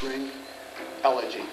string elegy.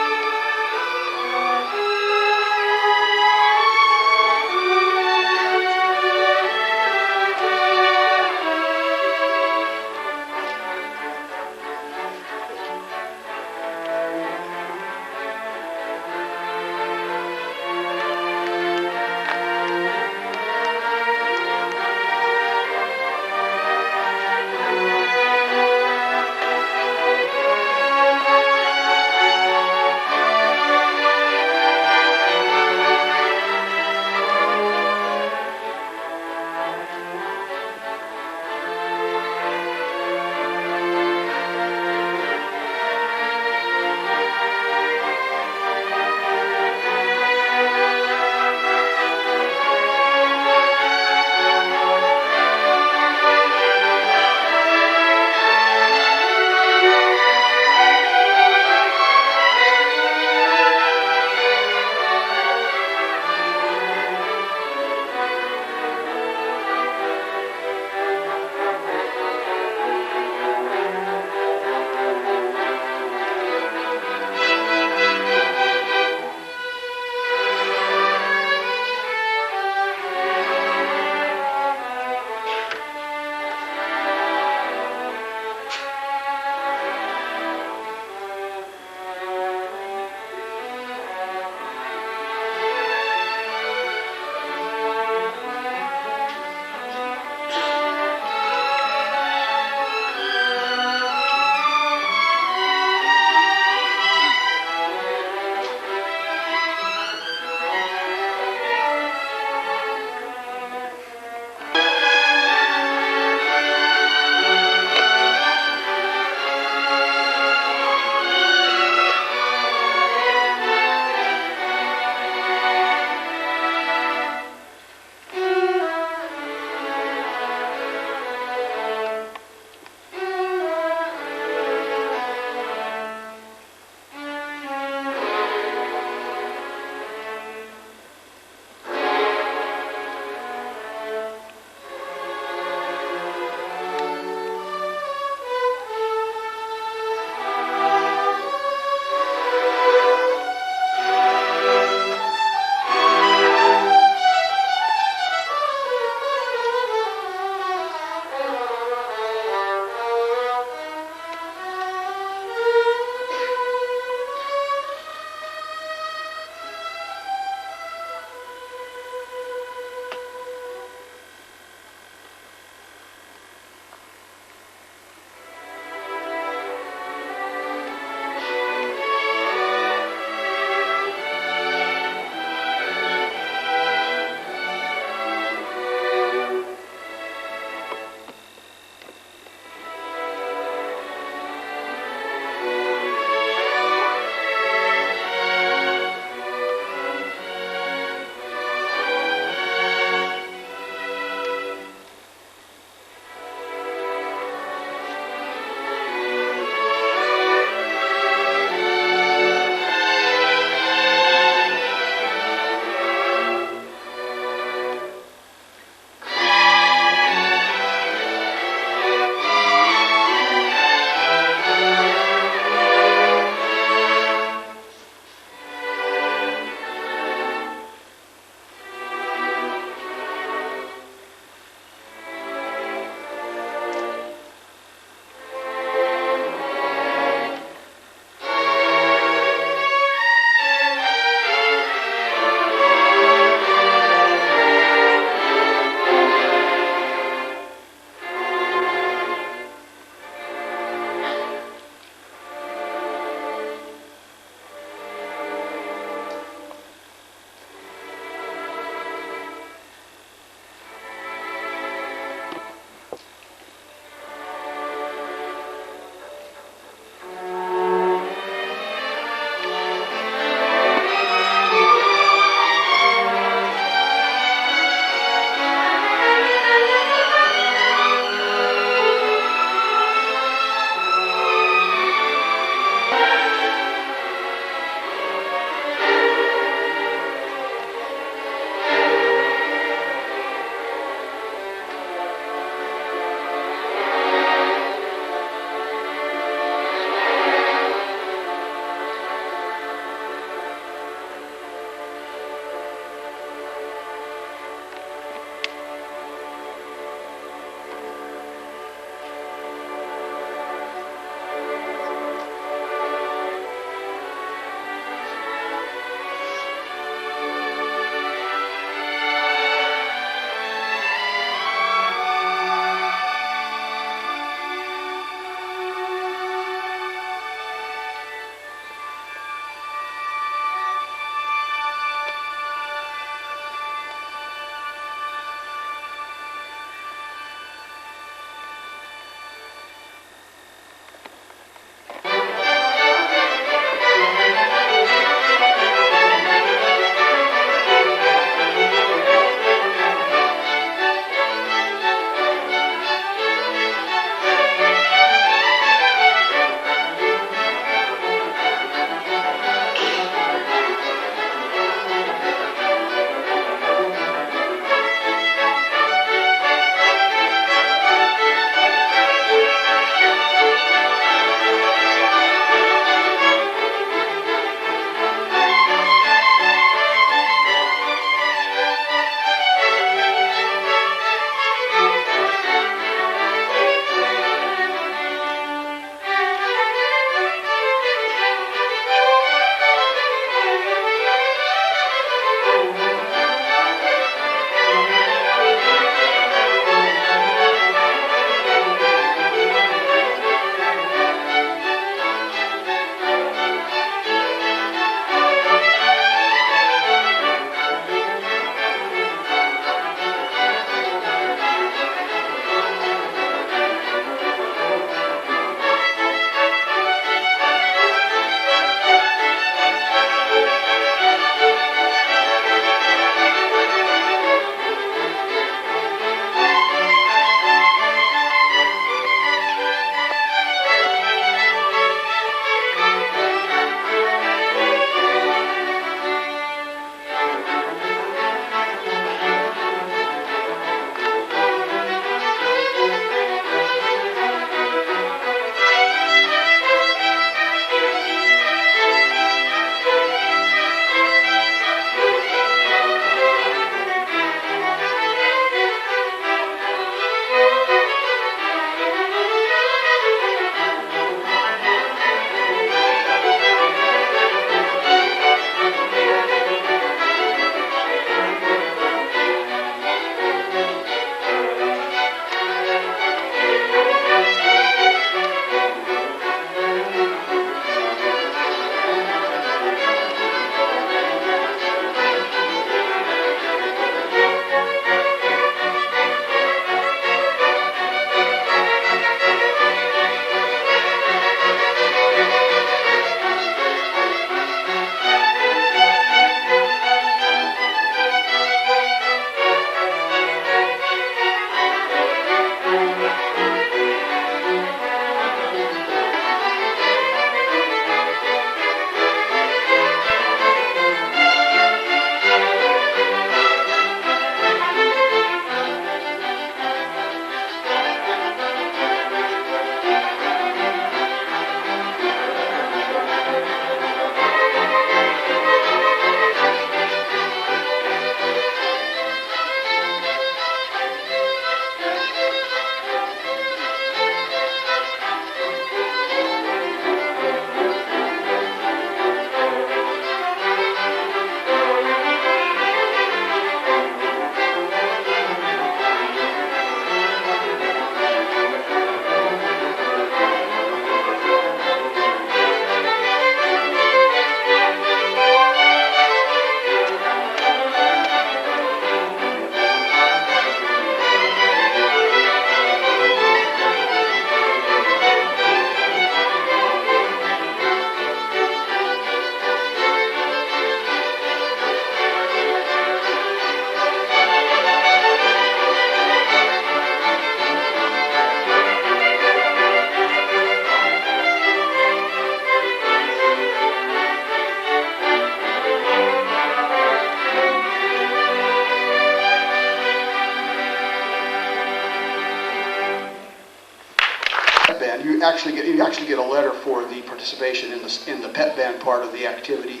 pep band, you actually get a letter for the participation in the pep band part of the activity.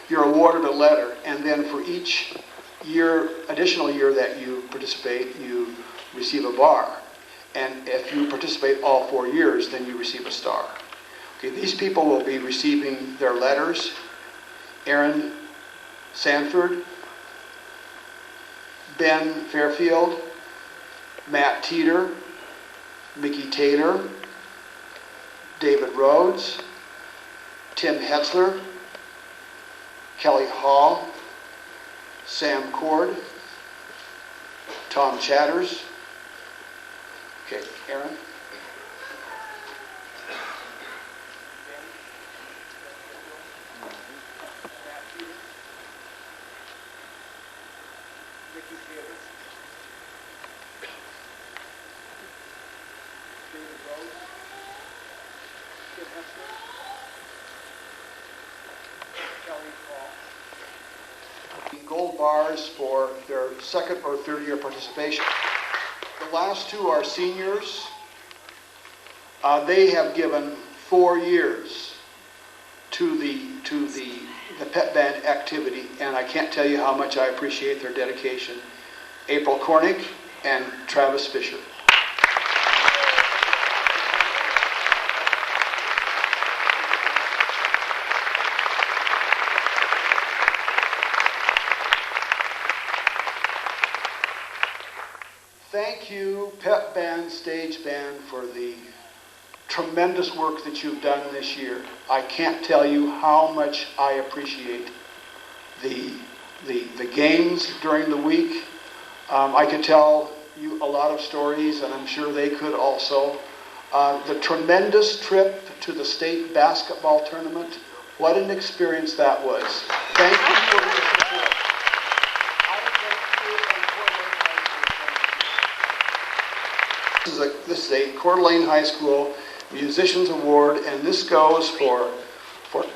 You're awarded a letter, and then for each additional year that you participate, you receive a bar. And if you participate all 4 years, then you receive a star. Okay, these people will be receiving their letters. Aaron Sanford, Ben Fairfield, Matt Teeter, Mickey Taylor, David Rhodes, Tim Hetzler, Kelly Hall, Sam Cord, Tom Chatters. Okay, Aaron. Gold bars for their second or third year participation. The last two are seniors. They have given 4 years to the pep band activity, and I can't tell you how much I appreciate their dedication. April Cornick and Travis Fisher. Thank you, pep band, stage band, for the tremendous work that you've done this year. I can't tell you how much I appreciate the games during the week. I could tell you a lot of stories, and I'm sure they could also. The tremendous trip to the state basketball tournament, what an experience that was. Thank you for your support. This is a Coeur d'Alene High School Musicians Award, and this goes for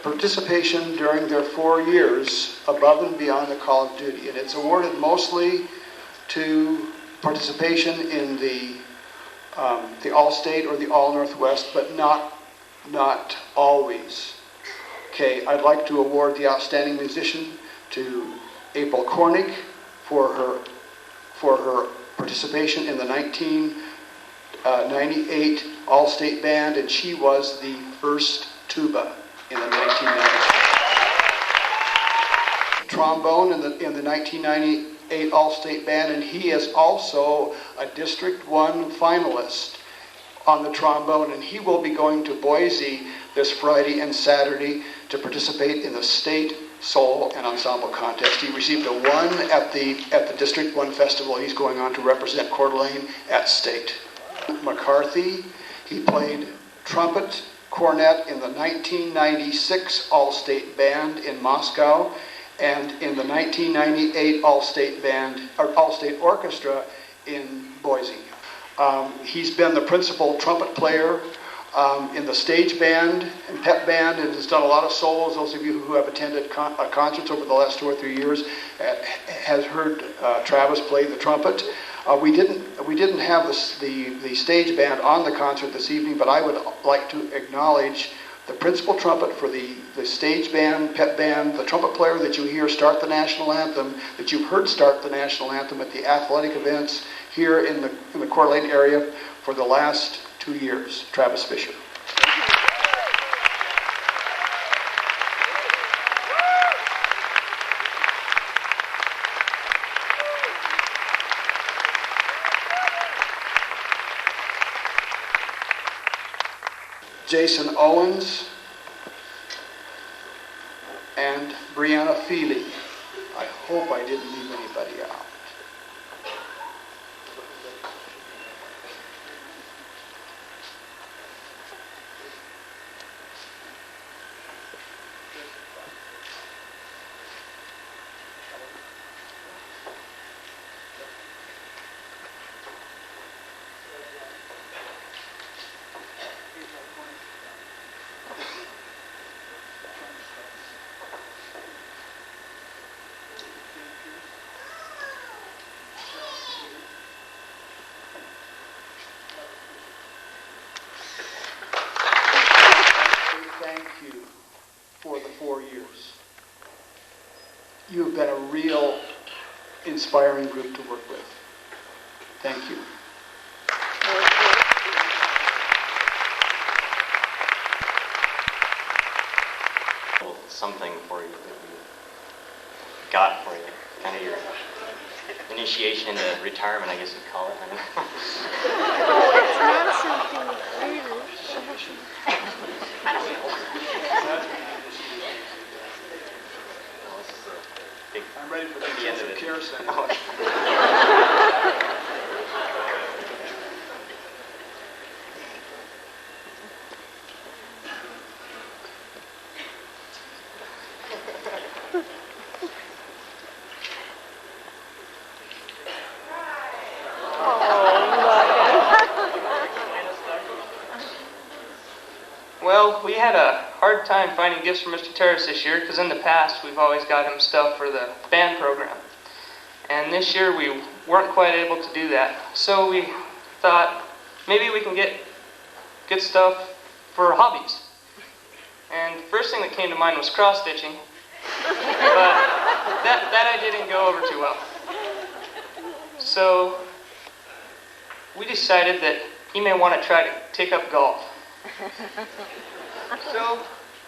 participation during their 4 years above and beyond the call of duty. And it's awarded mostly to participation in the All-State or the All-Northwest, but not always. Okay, I'd like to award the Outstanding Musician to April Cornick for her participation in the 1998 All-State Band, and she was the first tuba in the 1990s. Trombone in the 1998 All-State Band, and he is also a District 1 finalist on the trombone, and he will be going to Boise this Friday and Saturday to participate in the state solo and ensemble contest. He received a 1 at the District 1 festival. He's going on to represent Coeur d'Alene at state. McCarthy, he played trumpet, cornet in the 1996 All-State Band in Moscow, and in the 1998 All-State Band or All-State Orchestra in Boise. He's been the principal trumpet player in the stage band and pep band, and has done a lot of solos. Those of you who have attended concerts over the last 2 or 3 years has heard Travis play the trumpet. We didn't have the stage band on the concert this evening, but I would like to acknowledge the principal trumpet for the stage band, pep band, the trumpet player that you hear start the national anthem, that you've heard start the national anthem at the athletic events here in the Coeur d'Alene area for the last 2 years, Travis Fisher. Jason Owens and Brianna Feely. I hope I didn't leave anybody out. you for the 4 years. You've been a real inspiring group to work with. Thank you. Something for you that we got for you, kind of your initiation into retirement, I guess you'd call it. I don't know. Oh, it's not something British. I don't know. I'm ready for the end of it. care center. Well, we had a hard time finding gifts for Mr. Terris this year because in the past we've always got him stuff for the band program. And this year we weren't quite able to do that. So we thought maybe we can get stuff for hobbies. And the first thing that came to mind was cross-stitching. But that idea didn't go over too well. So we decided that he may want to try to take up golf. So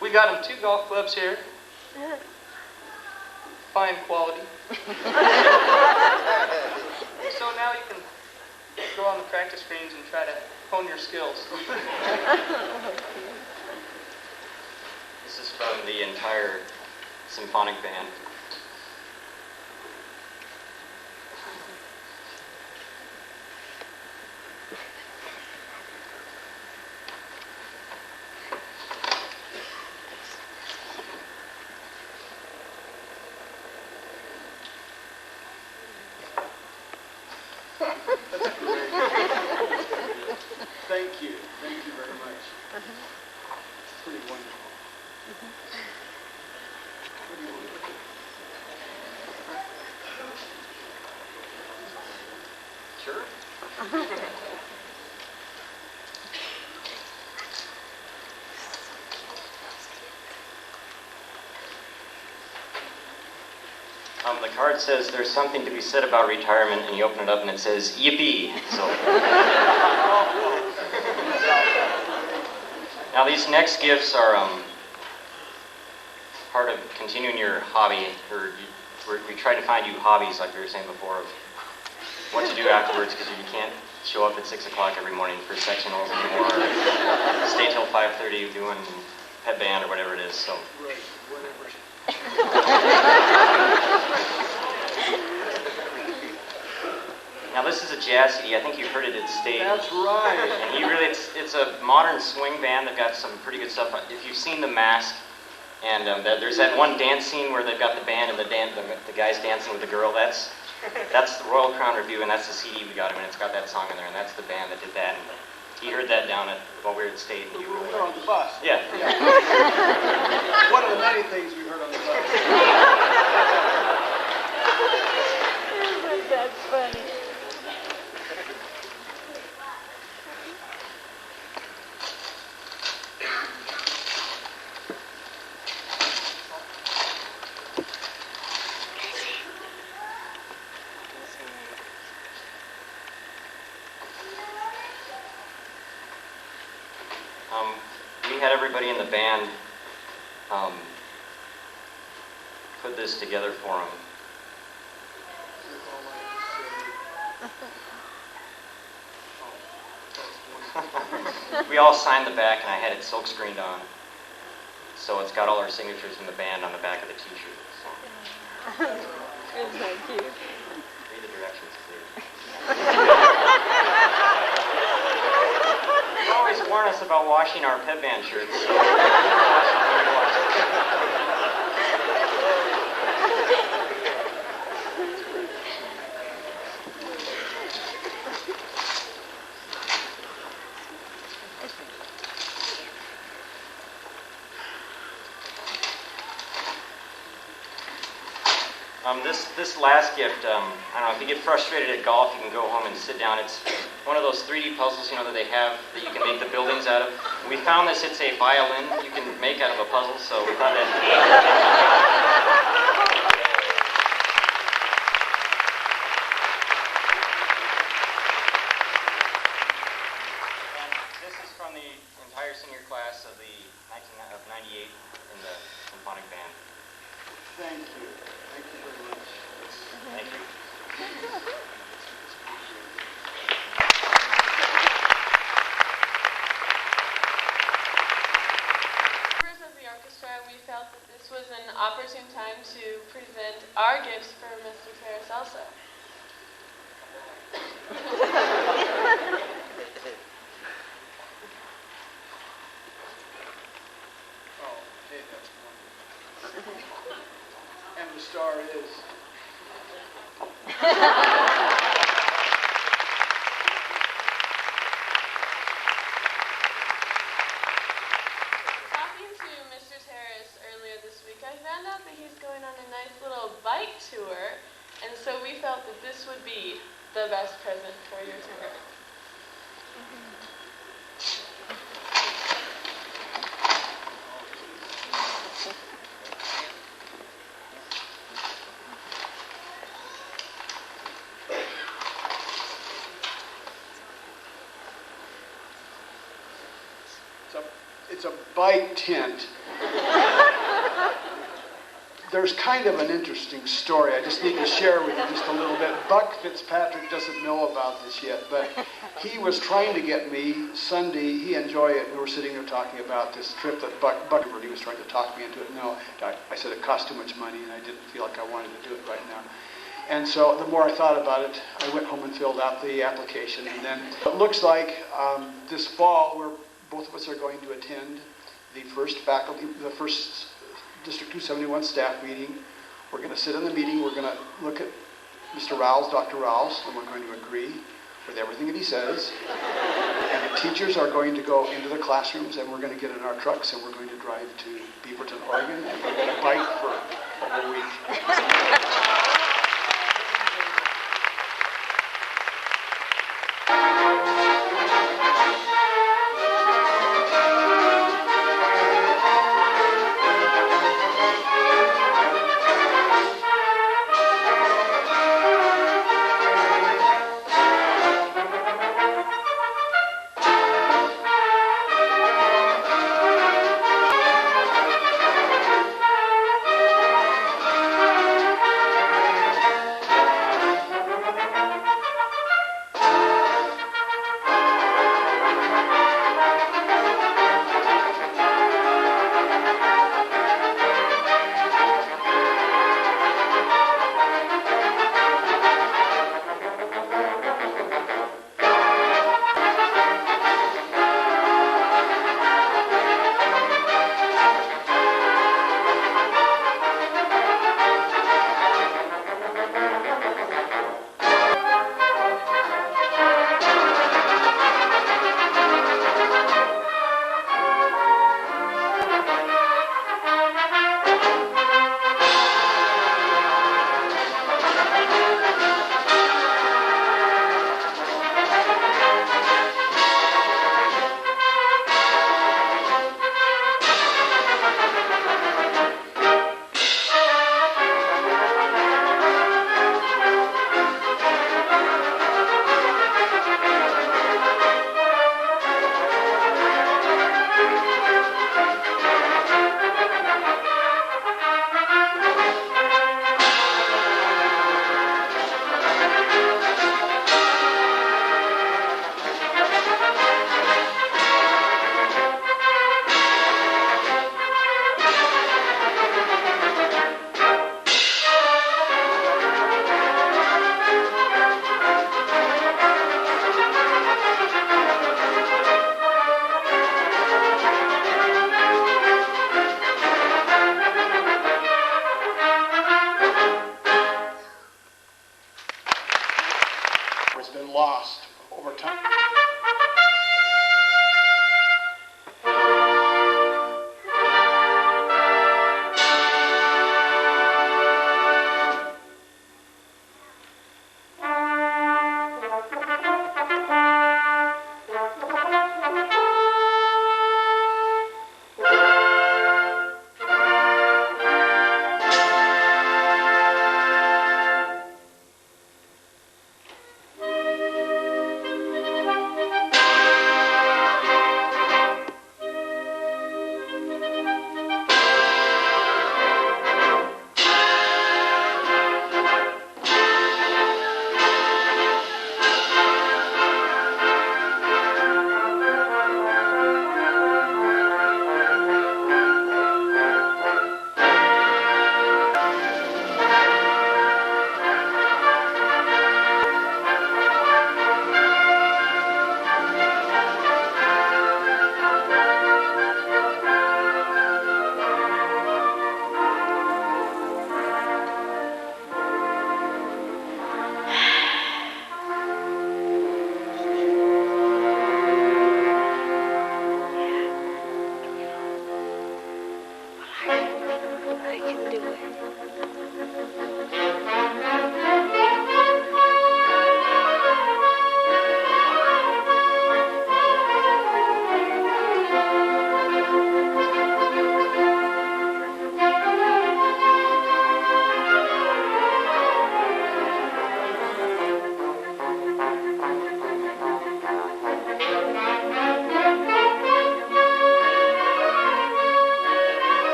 we got him 2 golf clubs here. Fine quality. So now you can go on the practice greens and try to hone your skills. This is from the entire symphonic band. Thank you. Thank you very much. It's pretty wonderful. What do you want to do? Sure. The card says there's something to be said about retirement, and you open it up and it says yippee. So now these next gifts are part of continuing your hobby. We try to find you hobbies, like we were saying before, of what to do afterwards, because you can't show up at 6 o'clock every morning for sectionals anymore, or stay till 5:30 doing pep band or whatever it is. So. Right, whatever. Now this is a jazz CD. I think you've heard it at stage. That's right. And it's a modern swing band. They've got some pretty good stuff. If you've seen The Mask, and there's that one dance scene where they've got the band and the guy's dancing with the girl. That's the Royal Crown Review, and that's the CD we got him, and it's got that song in there, and that's the band that did that. And he heard that down while we were at state. And We were on the bus. Yeah. One of the many things we heard on the bus. That's funny. We had everybody in the band put this together for him. We all signed the back, and I had it silk screened on. So it's got all our signatures from the band on the back of the t-shirt. So. Isn't that cute? Read the directions, please. They always warn us about washing our pep band shirts. So this last gift, I don't know, if you get frustrated at golf, you can go home and sit down. It's one of those 3D puzzles, you know, that they have that you can make the buildings out of. We found this, it's a violin you can make out of a puzzle, so we thought that. And this is from the entire senior class of the 98 in the symphonic band. Thank you. Thank you very much. Thank you. Members of the orchestra, we felt that this was an opportune time to present our gifts for Mr. Terris also. Oh, okay, that's wonderful. And the star is. Talking to Mr. Terris earlier this week, I found out that he's going on a nice little bike tour, and so we felt that this would be the best present for your tour. It's a bike tent. There's kind of an interesting story. I just need to share with you just a little bit. Buck Fitzpatrick doesn't know about this yet, but he was trying to get me Sunday. He enjoyed it. We were sitting there talking about this trip that Buck he was trying to talk me into it. No, I said it cost too much money, and I didn't feel like I wanted to do it right now. And so the more I thought about it, I went home and filled out the application. And then it looks like this fall, both of us are going to attend the first District 271 staff meeting. We're going to sit in the meeting. We're going to look at Mr. Rowles, Dr. Rowles, and we're going to agree with everything that he says. And the teachers are going to go into the classrooms, and we're going to get in our trucks, and we're going to drive to Beaverton, Oregon, and we're going to bike for a whole week.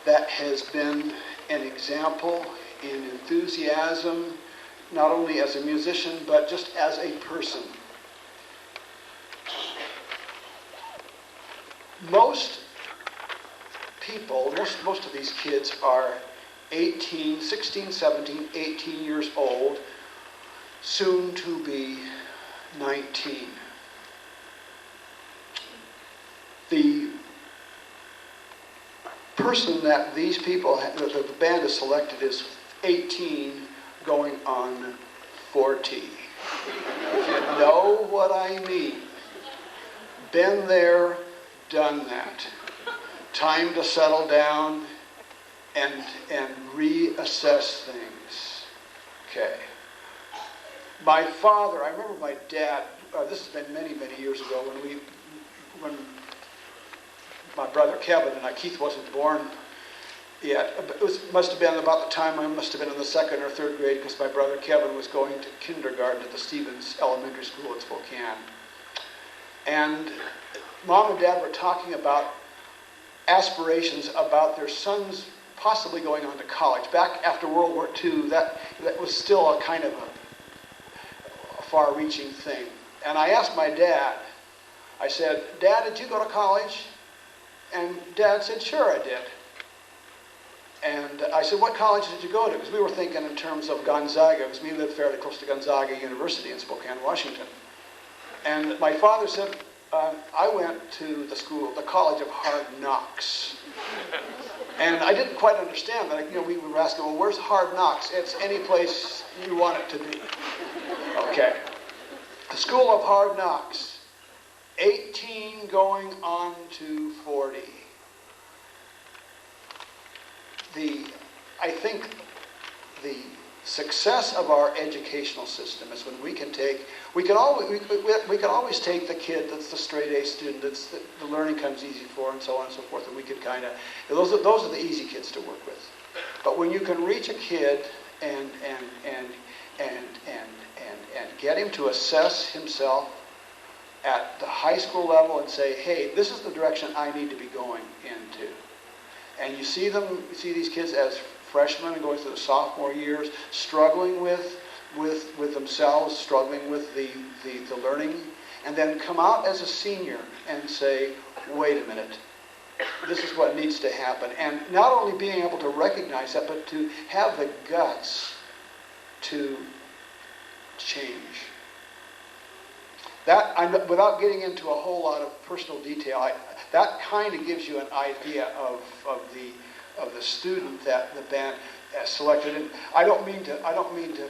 that has been an example in enthusiasm, not only as a musician, but just as a person. Most people, most of these kids are 18, 16, 17, 18 years old, soon to be 19. The person that these people, that the band has selected is 18 going on 40. If you know what I mean. Been there, done that. Time to settle down and reassess things. Okay. My father, I remember my dad, this has been many, many years ago when my brother Kevin and Keith wasn't born yet. It must have been about the time I must have been in the 2nd or 3rd grade, because my brother Kevin was going to kindergarten at the Stevens Elementary School in Spokane. And Mom and Dad were talking about aspirations about their sons possibly going on to college. Back after World War II, that was still a kind of a far-reaching thing. And I asked my dad, I said, "Dad, did you go to college?" And Dad said, "Sure, I did." And I said, "What college did you go to?" Because we were thinking in terms of Gonzaga, because we lived fairly close to Gonzaga University in Spokane, Washington. And my father said, "I went to the College of Hard Knocks." And I didn't quite understand that. We were asking, well, where's Hard Knocks? It's any place you want it to be. Okay. The School of Hard Knocks. 18 going on to 40. I think the success of our educational system is when we can always take the kid that's the straight A student, the learning comes easy for, and so on and so forth, and we could kind of, those are the easy kids to work with. But when you can reach a kid and get him to assess himself at the high school level and say, hey, this is the direction I need to be going into. And you see these kids as freshmen and going through the sophomore years, struggling with themselves, struggling with the learning, and then come out as a senior and say, wait a minute, this is what needs to happen. And not only being able to recognize that, but to have the guts to change. That, without getting into a whole lot of personal detail, that kind of gives you an idea of the student that the band has selected. And I don't mean to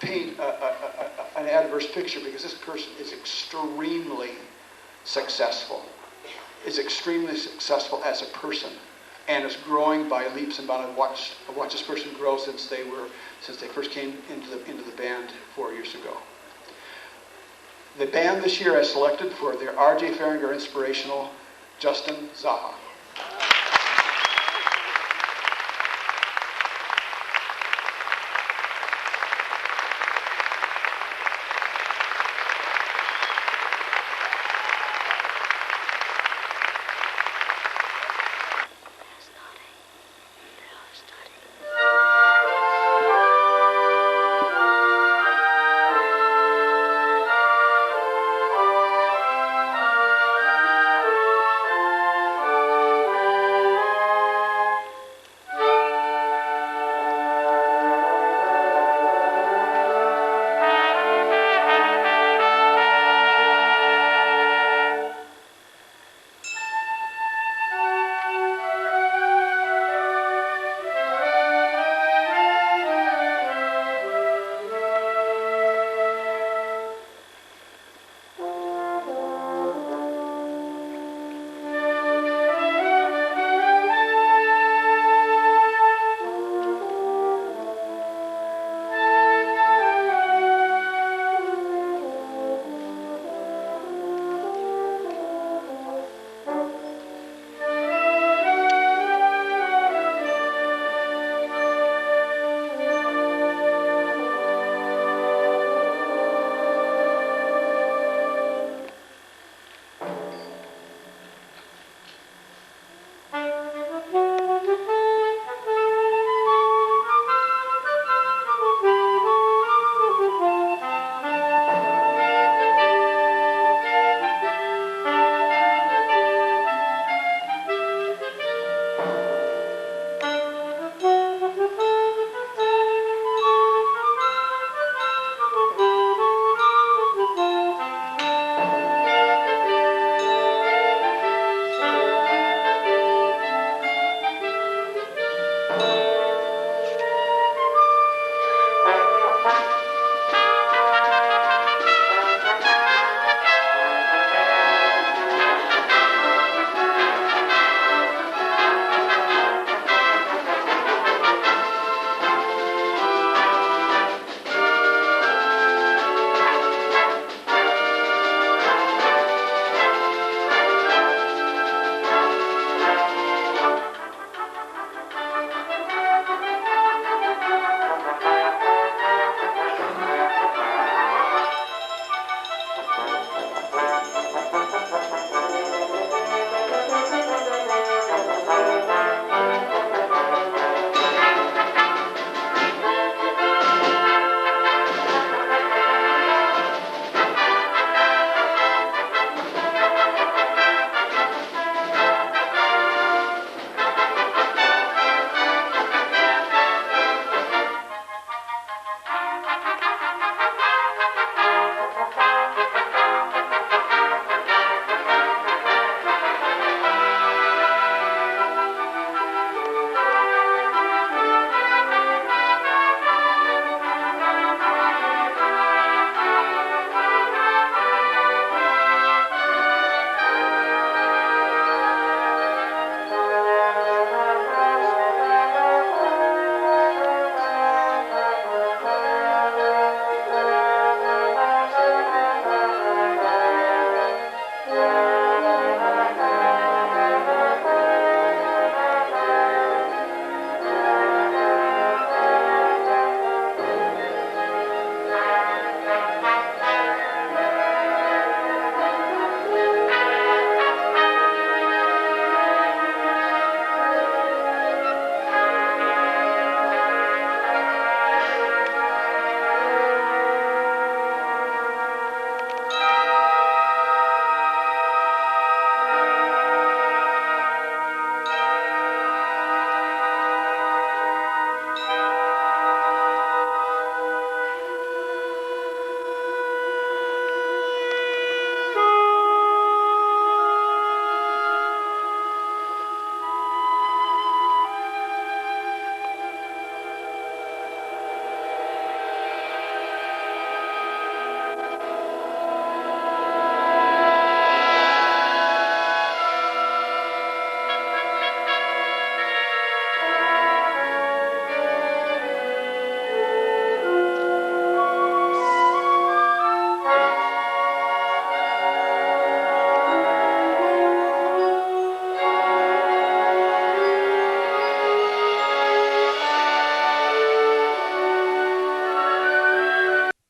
paint an adverse picture, because this person is extremely successful. Is extremely successful as a person, and is growing by leaps and bounds. I've watched this person grow since they first came into the band 4 years ago. The band this year has selected for their R.J. Farringer Inspirational, Justin Zaha.